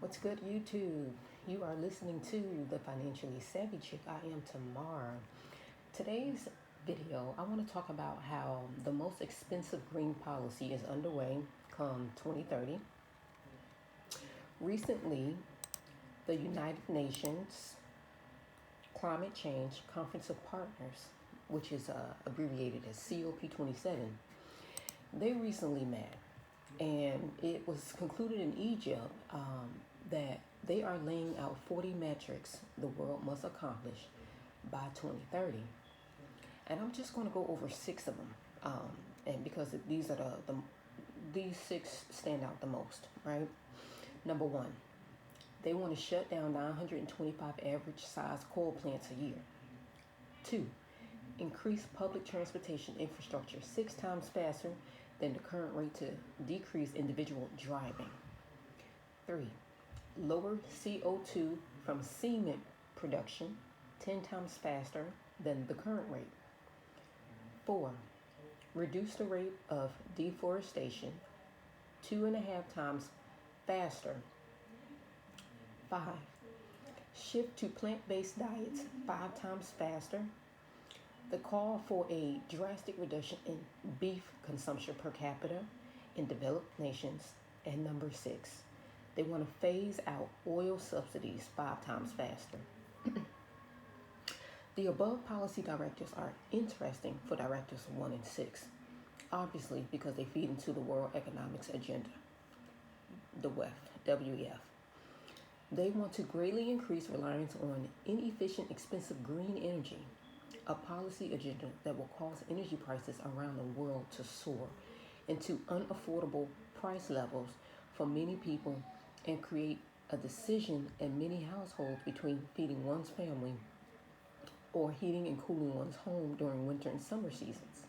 What's good, YouTube? You are listening to the Financially Savvy Chick. I am Tamar. Today's video, I want to talk about how the most expensive green policy is underway come 2030. Recently, the United Nations Climate Change Conference of Partners, which is abbreviated as COP27, they recently met, and it was concluded in Egypt that they are laying out 40 metrics the world must accomplish by 2030. And I'm just going to go over six of them, and because these are these six stand out the most, right? Number one, they want to shut down 925 average size coal plants a year. Two, increase public transportation infrastructure 6 times faster than the current rate to decrease individual driving. Three, lower CO2 from cement production 10 times faster than the current rate. Four, reduce the rate of deforestation 2.5 times faster. Five, shift to plant-based diets 5 times faster. The call for a drastic reduction in beef consumption per capita in developed nations. And number six, they want to phase out oil subsidies 5 times faster. The above policy directives are interesting for Directives 1 and 6, obviously because they feed into the World Economics Agenda, the WEF. They want to greatly increase reliance on inefficient, expensive green energy, a policy agenda that will cause energy prices around the world to soar into unaffordable price levels for many people and create a decision in many households between feeding one's family or heating and cooling one's home during winter and summer seasons.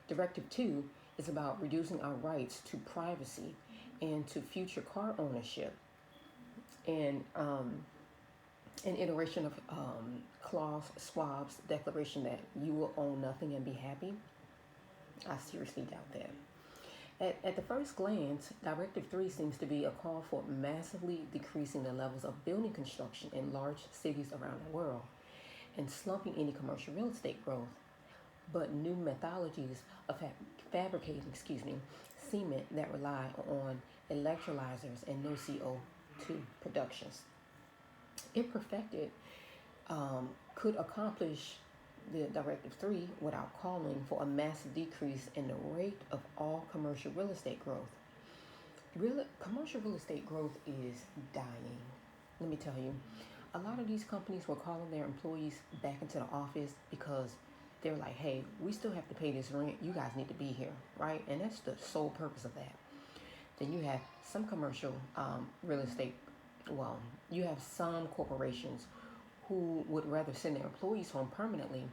Directive 2 is about reducing our rights to privacy and to future car ownership, and an iteration of Klaus Schwab's declaration that you will own nothing and be happy. I seriously doubt that. At the first glance, Directive 3 seems to be a call for massively decreasing the levels of building construction in large cities around the world and slumping any commercial real estate growth. But new methodologies of fabricating cement that rely on electrolyzers and no CO2 productions, if perfected, could accomplish the Directive 3 without calling for a massive decrease in the rate of all commercial real estate growth. Commercial real estate growth is dying. Let me tell you, a lot of these companies were calling their employees back into the office because they're like, hey, we still have to pay this rent. You guys need to be here, right? And that's the sole purpose of that. Then you have some commercial real estate, you have some corporations who would rather send their employees home permanently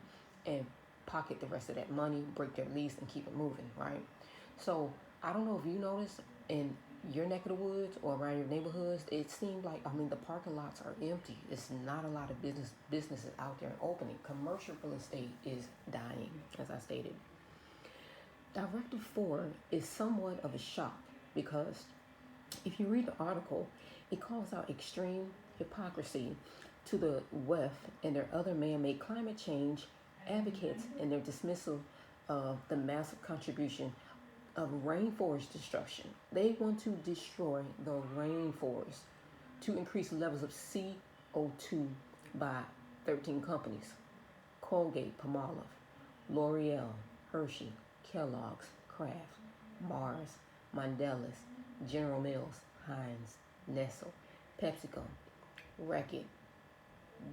and pocket the rest of that money, break their lease, and keep it moving, right? So I don't know if you noticed in your neck of the woods or around your neighborhoods, it seemed like, the parking lots are empty. It's not a lot of businesses out there opening. Commercial real estate is dying, as I stated. Directive 4 is somewhat of a shock because if you read the article, it calls out extreme hypocrisy to the WEF and their other man-made climate change advocates in their dismissal of the massive contribution of rainforest destruction. They want to destroy the rainforest to increase levels of CO2 by 13 companies: Colgate, Palmolive, L'Oreal, Hershey, Kellogg's, Kraft, Mars, Mondelez, General Mills, Heinz, Nestle, PepsiCo, Reckitt,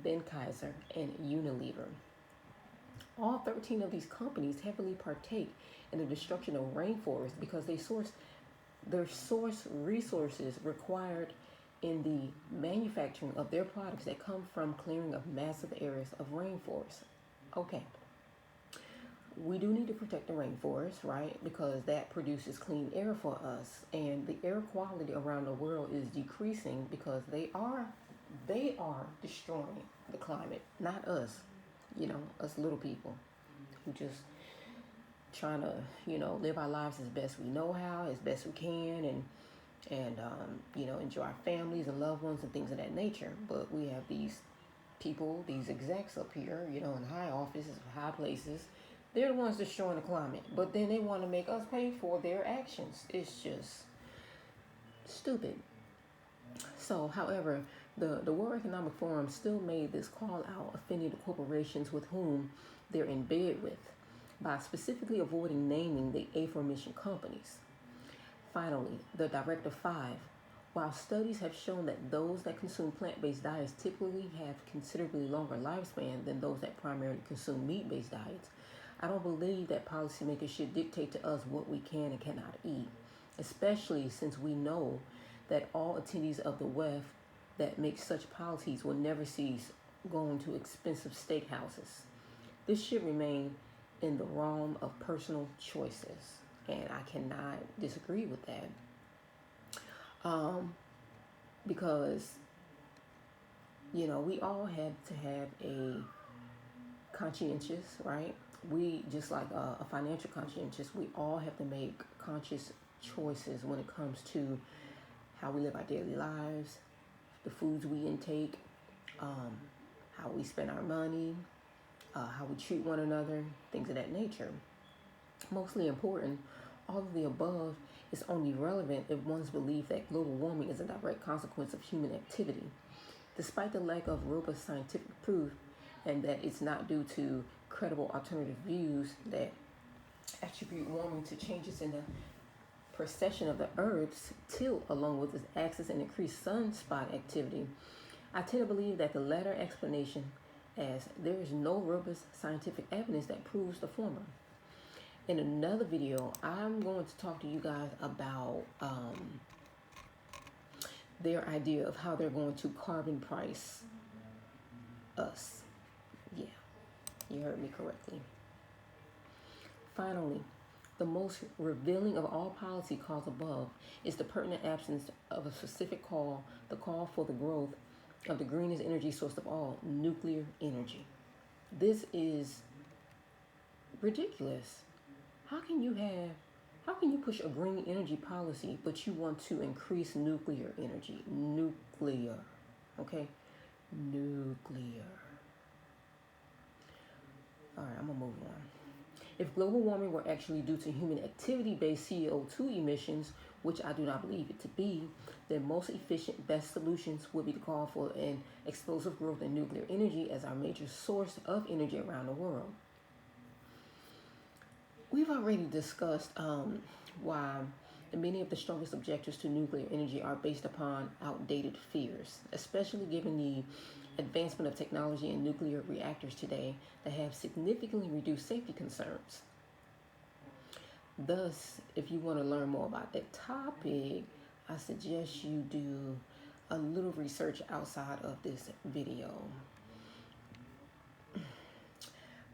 Benckiser, and Unilever. All 13 of these companies heavily partake in the destruction of rainforests because they source resources required in the manufacturing of their products that come from clearing of massive areas of rainforest. Okay, we do need to protect the rainforest, right? Because that produces clean air for us, and the air quality around the world is decreasing because they are destroying the climate, not us. Us little people who just trying to, live our lives as best we know how, as best we can, and and enjoy our families and loved ones and things of that nature. But we have these people, these execs up here, in high offices, high places. They're the ones destroying the climate, but then they want to make us pay for their actions. It's just stupid. So, however, the World Economic Forum still made this call out, offending the corporations with whom they're in bed with, by specifically avoiding naming the aforementioned companies. Finally, the Directive 5. While studies have shown that those that consume plant-based diets typically have considerably longer lifespan than those that primarily consume meat-based diets, I don't believe that policymakers should dictate to us what we can and cannot eat, especially since we know that all attendees of the WEF that make such policies will never cease going to expensive steakhouses. This should remain in the realm of personal choices, and I cannot disagree with that. Because we all have to have a conscientious, right? We just like a financial conscientious. We all have to make conscious choices when it comes to how we live our daily lives, the foods we intake, how we spend our money, how we treat one another, things of that nature. Mostly important, all of the above is only relevant if one's belief that global warming is a direct consequence of human activity. Despite the lack of robust scientific proof, and that it's not due to credible alternative views that attribute warming to changes in the precession of the Earth's tilt along with its axis and increased sunspot activity, I tend to believe that the latter explanation, as there is no robust scientific evidence that proves the former. In another video, I'm going to talk to you guys about their idea of how they're going to carbon price us. Yeah, you heard me correctly. Finally, the most revealing of all policy calls above is the pertinent absence of a specific call, the call for the growth of the greenest energy source of all, nuclear energy. This is ridiculous. How can you push a green energy policy, but you want to increase nuclear energy? Nuclear, okay? Nuclear. All right, I'm gonna move on. If global warming were actually due to human activity-based CO2 emissions, which I do not believe it to be, then most efficient, best solutions would be to call for an explosive growth in nuclear energy as our major source of energy around the world. We've already discussed why many of the strongest objectors to nuclear energy are based upon outdated fears, especially given the advancement of technology in nuclear reactors today that have significantly reduced safety concerns. Thus, if you want to learn more about that topic, I suggest you do a little research outside of this video.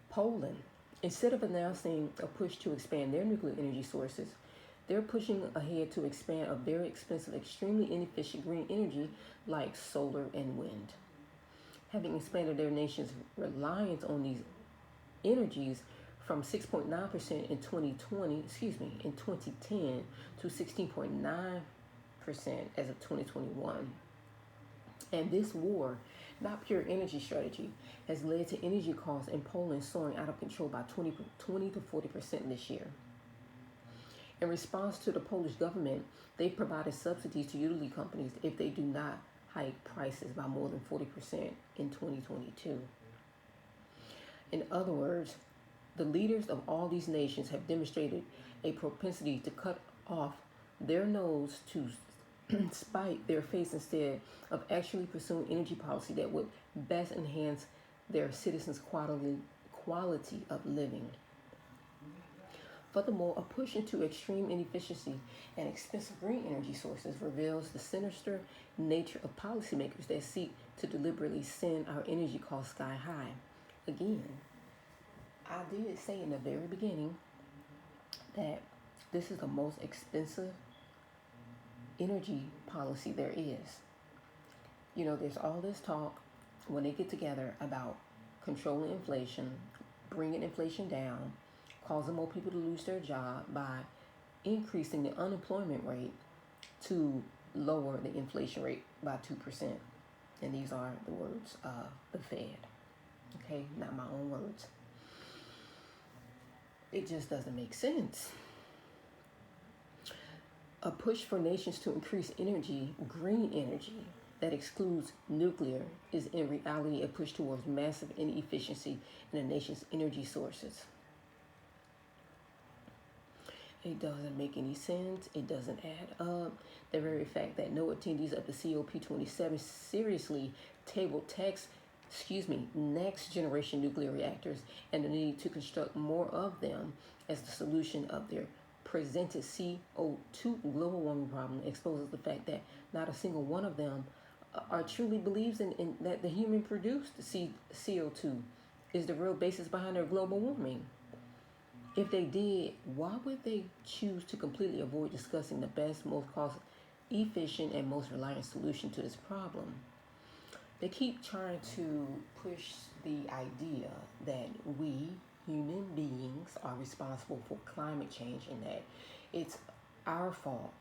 Poland, instead of announcing a push to expand their nuclear energy sources, they're pushing ahead to expand a very expensive, extremely inefficient green energy like solar and wind. Having expanded their nation's reliance on these energies from 6.9% in 2010 to 16.9% as of 2021. And this war, not pure energy strategy, has led to energy costs in Poland soaring out of control by 20 to 40% this year. In response to the Polish government, they provided subsidies to utility companies if they do not hike prices by more than 40% in 2022. In other words, the leaders of all these nations have demonstrated a propensity to cut off their nose to spite their face instead of actually pursuing energy policy that would best enhance their citizens' quality of living. Furthermore, a push into extreme inefficiency and expensive green energy sources reveals the sinister nature of policymakers that seek to deliberately send our energy costs sky high. Again, I did say in the very beginning that this is the most expensive energy policy there is. There's all this talk when they get together about controlling inflation, bringing inflation down, causing more people to lose their job by increasing the unemployment rate to lower the inflation rate by 2%. And these are the words of the Fed. Okay, not my own words. It just doesn't make sense. A push for nations to increase energy, green energy, that excludes nuclear is in reality a push towards massive inefficiency in a nation's energy sources. It doesn't make any sense. It doesn't add up. The very fact that no attendees of the COP27 seriously tabled next generation nuclear reactors and the need to construct more of them as the solution of their presented CO2 global warming problem exposes the fact that not a single one of them are truly believes in that the human produced CO2 is the real basis behind their global warming. If they did, why would they choose to completely avoid discussing the best, most cost efficient, and most reliant solution to this problem? They keep trying to push the idea that we, human beings, are responsible for climate change and that it's our fault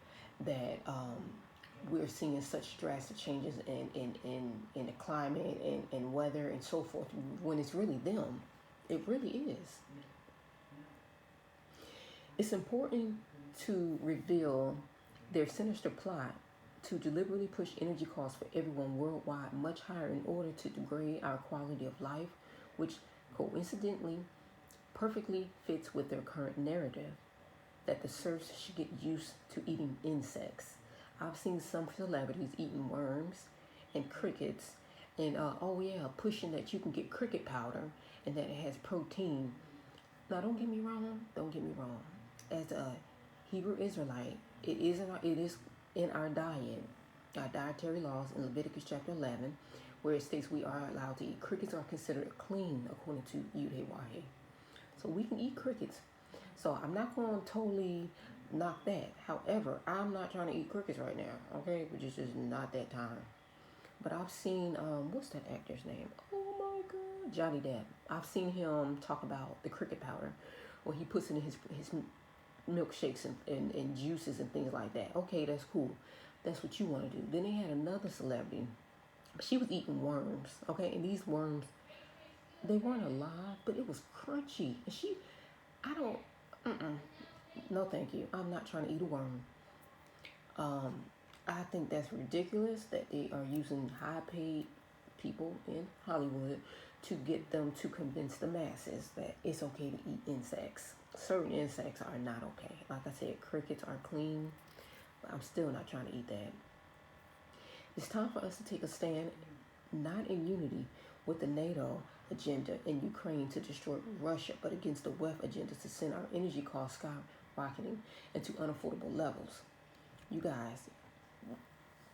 that we're seeing such drastic changes in the climate and weather and so forth, when it's really them. It really is. It's important to reveal their sinister plot to deliberately push energy costs for everyone worldwide much higher in order to degrade our quality of life, which coincidentally perfectly fits with their current narrative that the serfs should get used to eating insects. I've seen some celebrities eating worms and crickets and pushing that you can get cricket powder and that it has protein. Now don't get me wrong, as a Hebrew Israelite, it is in our diet, our dietary laws in Leviticus chapter 11, where it states we are allowed to eat. Crickets are considered clean according to Yud-Heh-Wah-Heh. So we can eat crickets. So I'm not going to totally knock that. However, I'm not trying to eat crickets right now, okay? Which is just not that time. But I've seen, what's that actor's name? Oh my God, Johnny Depp. I've seen him talk about the cricket powder, where he puts it in his milkshakes and juices and things like that. Okay, that's cool. That's what you want to do. Then they had another celebrity. She was eating worms, okay? And these worms, they weren't alive, but it was crunchy. And no thank you. I'm not trying to eat a worm. I think that's ridiculous that they are using high-paid people in Hollywood to get them to convince the masses that it's okay to eat insects. Certain insects are not okay. Like I said, crickets are clean, but I'm still not trying to eat that. It's time for us to take a stand, not in unity with the NATO agenda in Ukraine to destroy Russia, but against the WEF agenda to send our energy costs skyrocketing into unaffordable levels. You guys,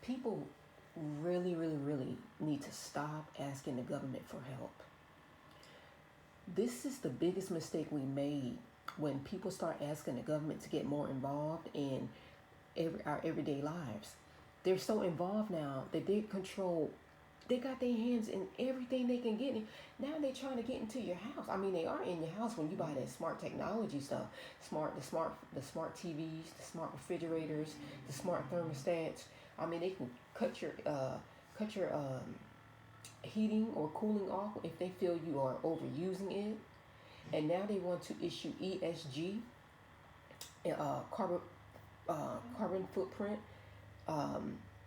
people really, really, really need to stop asking the government for help. This is the biggest mistake we made when people start asking the government to get more involved in our everyday lives. They're so involved now that they got their hands in everything they can get in. Now they're trying to get into your house. I mean, they are in your house when you buy that smart technology stuff. The smart TVs, the smart refrigerators, the smart thermostats. I mean, they can cut your heating or cooling off if they feel you are overusing it. And now they want to issue ESG, carbon footprint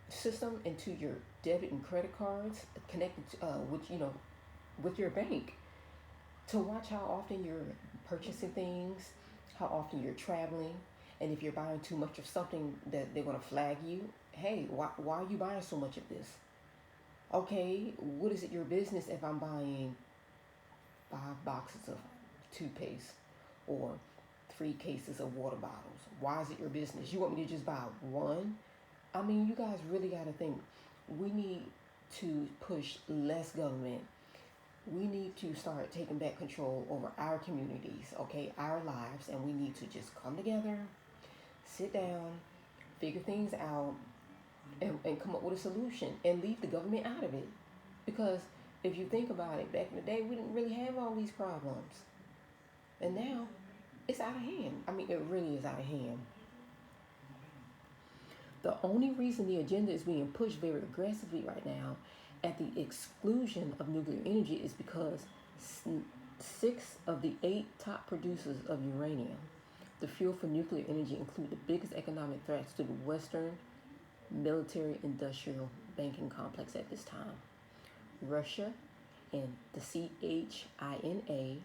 system into your debit and credit cards connected with your bank, to watch how often you're purchasing things, how often you're traveling, and if you're buying too much of something, that they're going to flag you. Hey, why are you buying so much of this? Okay, what is it your business if I'm buying 5 boxes of toothpaste or 3 cases of water bottles? Why is it your business? You want me to just buy one? I mean, you guys really got to think. We need to push less government. We need to start taking back control over our communities, okay, our lives, and we need to just come together, sit down, figure things out, and come up with a solution and leave the government out of it. Because if you think about it, back in the day, we didn't really have all these problems. And now, it's out of hand. I mean, it really is out of hand. The only reason the agenda is being pushed very aggressively right now at the exclusion of nuclear energy is because six of the eight top producers of uranium, the fuel for nuclear energy, include the biggest economic threats to the Western military industrial banking complex at this time. Russia and the CHINA,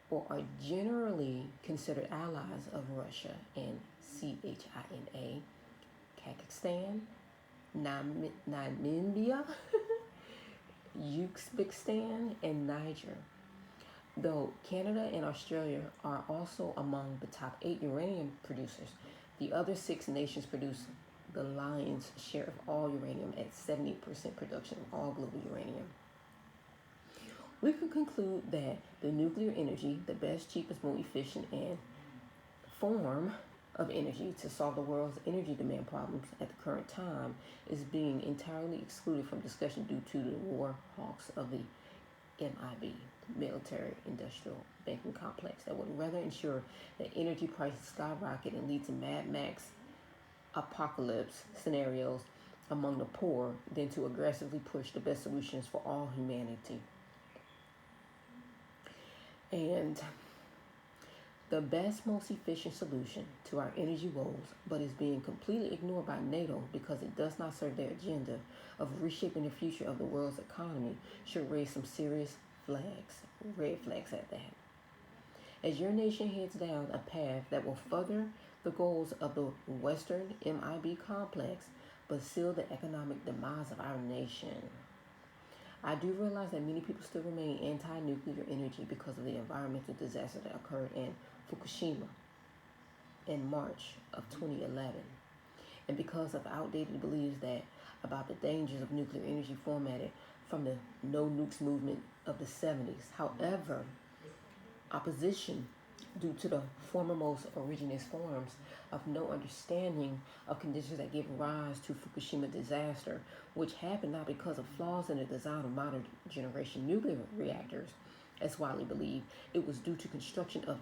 or are generally considered allies of Russia and CHINA, Kazakhstan, Namibia, Uzbekistan, and Niger. Though Canada and Australia are also among the top 8 uranium producers, the other 6 nations produce the lion's share of all uranium at 70% production of all global uranium. We can conclude that the nuclear energy, the best, cheapest, most efficient, and form of energy to solve the world's energy demand problems at the current time, is being entirely excluded from discussion due to the war hawks of the MIB, military industrial banking complex, that would rather ensure that energy prices skyrocket and lead to Mad Max apocalypse scenarios among the poor than to aggressively push the best solutions for all humanity. And the best, most efficient solution to our energy woes, but is being completely ignored by NATO because it does not serve their agenda of reshaping the future of the world's economy, should raise some serious flags, red flags at that. As your nation heads down a path that will further the goals of the Western MIB complex, but seal the economic demise of our nation. I do realize that many people still remain anti-nuclear energy because of the environmental disaster that occurred in Fukushima in March of 2011, and because of outdated beliefs that about the dangers of nuclear energy formatted from the no nukes movement of the 70s. However, opposition due to the foremost originist forms of no understanding of conditions that give rise to Fukushima disaster, which happened not because of flaws in the design of modern generation nuclear reactors, as widely believed. It was due to construction of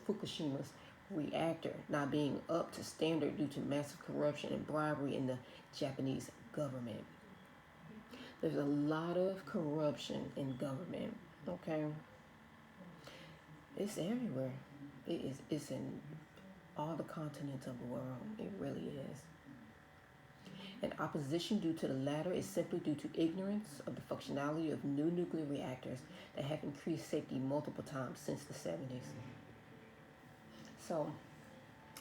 Fukushima's reactor not being up to standard due to massive corruption and bribery in the Japanese government. There's a lot of corruption in government, okay? It's everywhere. It's in all the continents of the world. It really is. And opposition due to the latter is simply due to ignorance of the functionality of new nuclear reactors that have increased safety multiple times since the 70s. So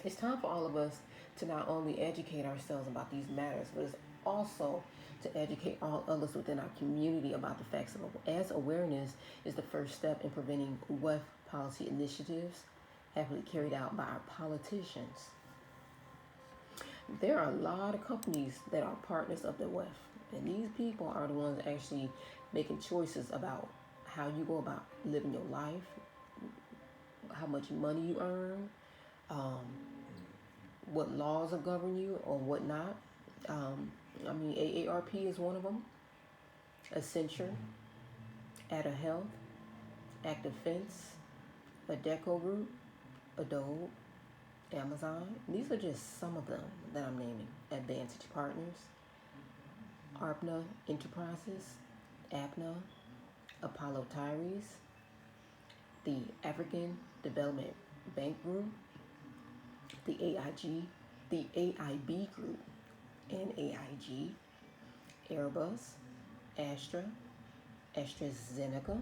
it's time for all of us to not only educate ourselves about these matters, but it's also to educate all others within our community about the facts of it, as awareness is the first step in preventing WEF policy initiatives heavily carried out by our politicians. There are a lot of companies that are partners of the WEF, and these people are the ones actually making choices about how you go about living your life, how much money you earn, what laws will govern you or what not. AARP is one of them. Accenture, Ada Health, Active Fence, Adecco Group, Adobe, Amazon. These are just some of them that I'm naming. Advantage Partners, ARPNA Enterprises, APNA, Apollo Tyrese, the African Development Bank Group, the AIB Group, and AIG, Airbus, Astra, AstraZeneca,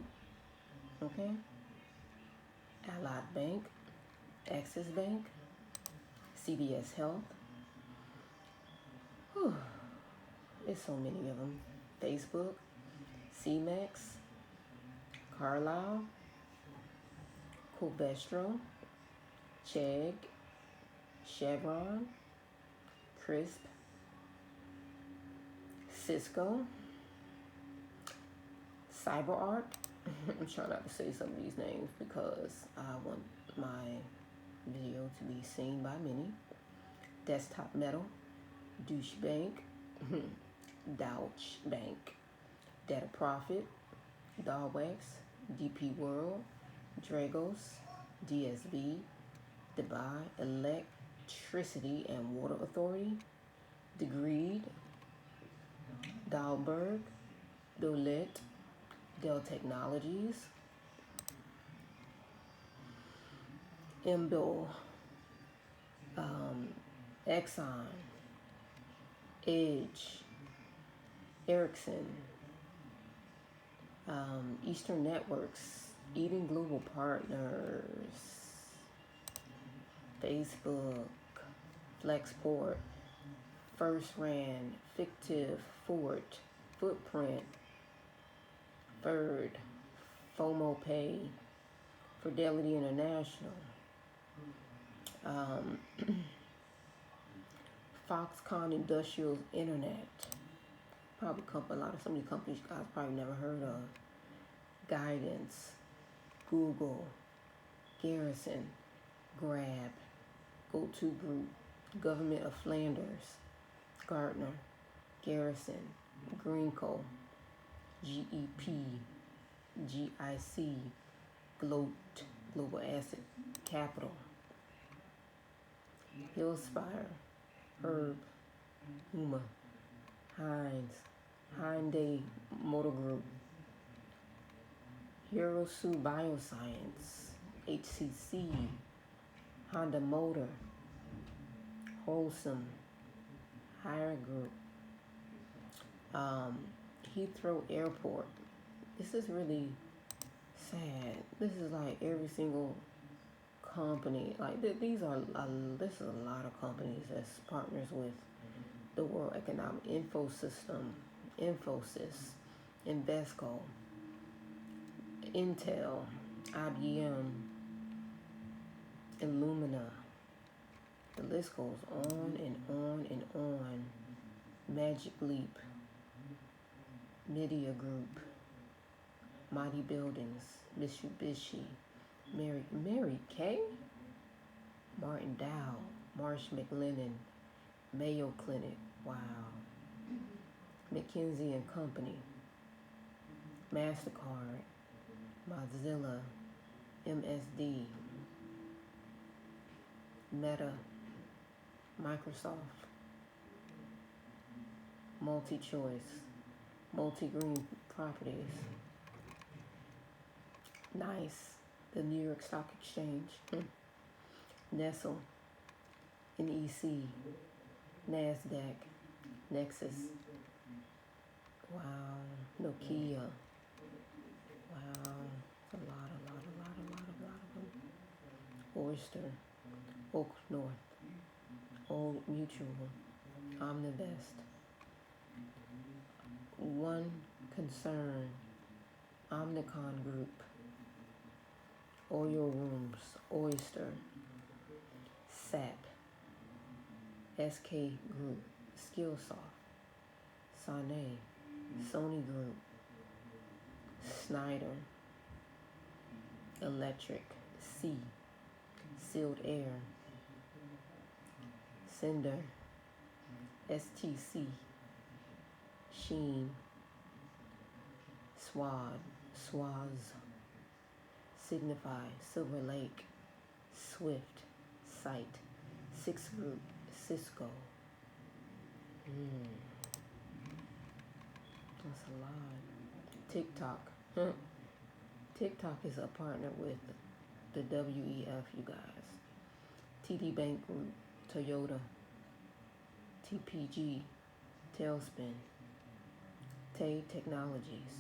okay, Allied Bank, Axis Bank, CVS Health. Whew. There's so many of them. Facebook, CMEX, Carlisle, Covestro, Chegg, Chevron, Crisp, Cisco, CyberArk. I'm trying not to say some of these names because I want my video to be seen by many. Desktop Metal, Douche Bank, Deutsche Bank, Data Profit, Darwex, DP World, Dragos, DSV, Dubai Electricity and Water Authority, Degreed, Dahlberg, Dolet, Dell Technologies, Imbil, Exxon, Edge, Ericsson, Eastern Networks, Eden Global Partners, Facebook, Flexport, FirstRand, Fictive, Fort, Footprint, Bird, FOMO Pay, Fidelity International, Foxconn Industrial Internet, probably a lot of some of these companies you guys probably never heard of. Guidance, Google, Garrison, Grab, Go-To Group, Government of Flanders, Gartner, Garrison, Greenco, GEP, GIC, Gloat, Global Asset Capital, Hillspire, Herb, Huma, Heinz, Hyundai Motor Group, Hirosu Bioscience, HCC, Honda Motor, Wholesome, Hire Group, Heathrow Airport. This is really sad. This is like every single company. Like this is a lot of companies that's partners with the World Economic Infosys, Invesco, Intel, IBM, Illumina. The list goes on and on and on. Magic Leap, Media Group, Mighty Buildings, Mitsubishi, Mary Kay, Martin Dow, Marsh McLennan, Mayo Clinic, wow, McKinsey and Company, MasterCard, Mozilla, MSD, Meta, Microsoft, MultiChoice, Multi-Green Properties, NICE, the New York Stock Exchange, Nestle, NEC, NASDAQ, Nexus, wow, Nokia, wow, a lot of them. Oyster, Oak North, Old Mutual, Omnivest, One Concern, Omnicon Group, Oil Rooms, Oyster, SAP, SK Group, Skillsoft, Sane, Sony Group, Snyder, Electric, C, Sealed Air, Cinder, STC, Sheen, Swaz, Signify, Silver Lake, Swift, Site, Six Group, Cisco. That's a lot. TikTok. TikTok is a partner with the WEF, you guys. TD Bank Group, Toyota, TPG, Tailspin, Tay Technologies,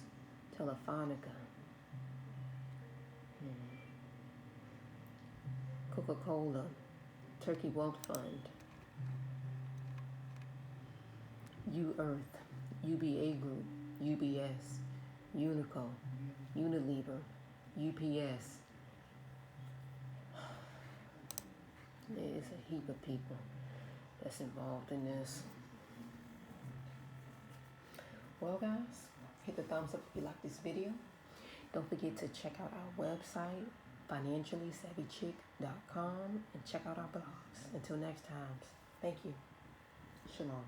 Telefonica, Coca-Cola, Turkey Wealth Fund, U-Earth, UBA Group, UBS, Unico, Unilever, UPS. There's a heap of people that's involved in this. Well, guys, hit the thumbs up if you like this video. Don't forget to check out our website, financiallysavvychick.com, and check out our blogs. Until next time, thank you. Shalom.